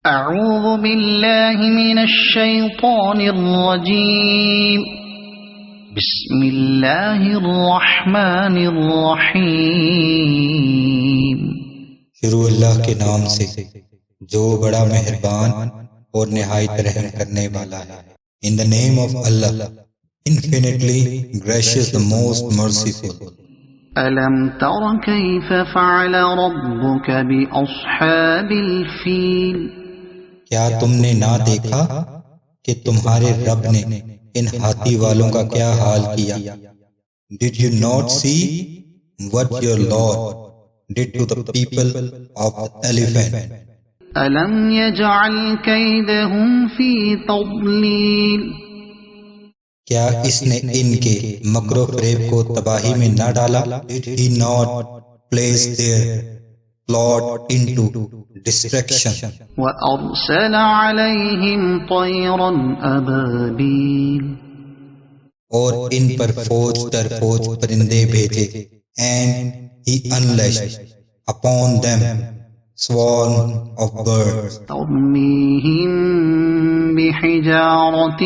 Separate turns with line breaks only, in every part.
اعوذ باللہ من الشیطان الرجیم بسم اللہ الرحمن الرحیم۔
شروع اللہ کے نام سے جو بڑا مہربان اور نہایت رحم کرنے والا ہے۔ In the name of Allah, infinitely gracious, the most merciful.
أَلَمْ تَرَ كَيْفَ فَعَلَ رَبُّكَ بِأَصْحَابِ الْفِيلِ؟
کیا تم نے نہ دیکھا کہ تمہارے رب نے ان ہاتھی والوں کا کیا حال کیا؟ Did you not see what your Lord did to the people of the elephant?
أَلَمْ يَجْعَلْ كَيْدَهُمْ فِي تَضْلِيلٍ؟
کیا اس نے ان کے مکر و فریب کو تباہی میں نہ ڈالا؟ Did he not place their plot into destruction?
وَأَرْسَلَ عَلَيْهِمْ طَيْرًا أَبَابِيلَ؟
اور ان پر فوج در فوج پرندے بھیجے. And he unleashed upon them swarm of birds.
تَرْمِيهِمْ بِحِجَارَةٍ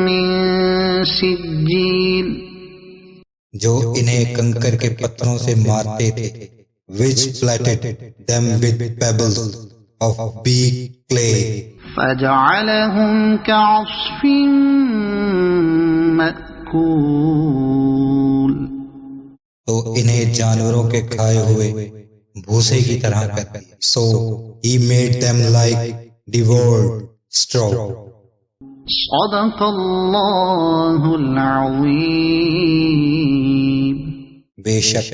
مِّن سِجِّيلٍ؟
جو انہیں کنکر کے پتھروں سے مارتے تھے. Which flattered them with pebbles of big clay.
فَجَعَلَهُمْ كَعَصْفٍ مَّأْكُولٍ؟
تو انہیں جانوروں کے کھائے ہوئے بھوسے کی طرح کر دیا. So he made them like devoured straw.
صدق اللہ العظیم۔
بے شک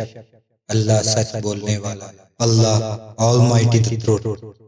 اللہ سچ بولنے والا، اللہ Almighty the truth.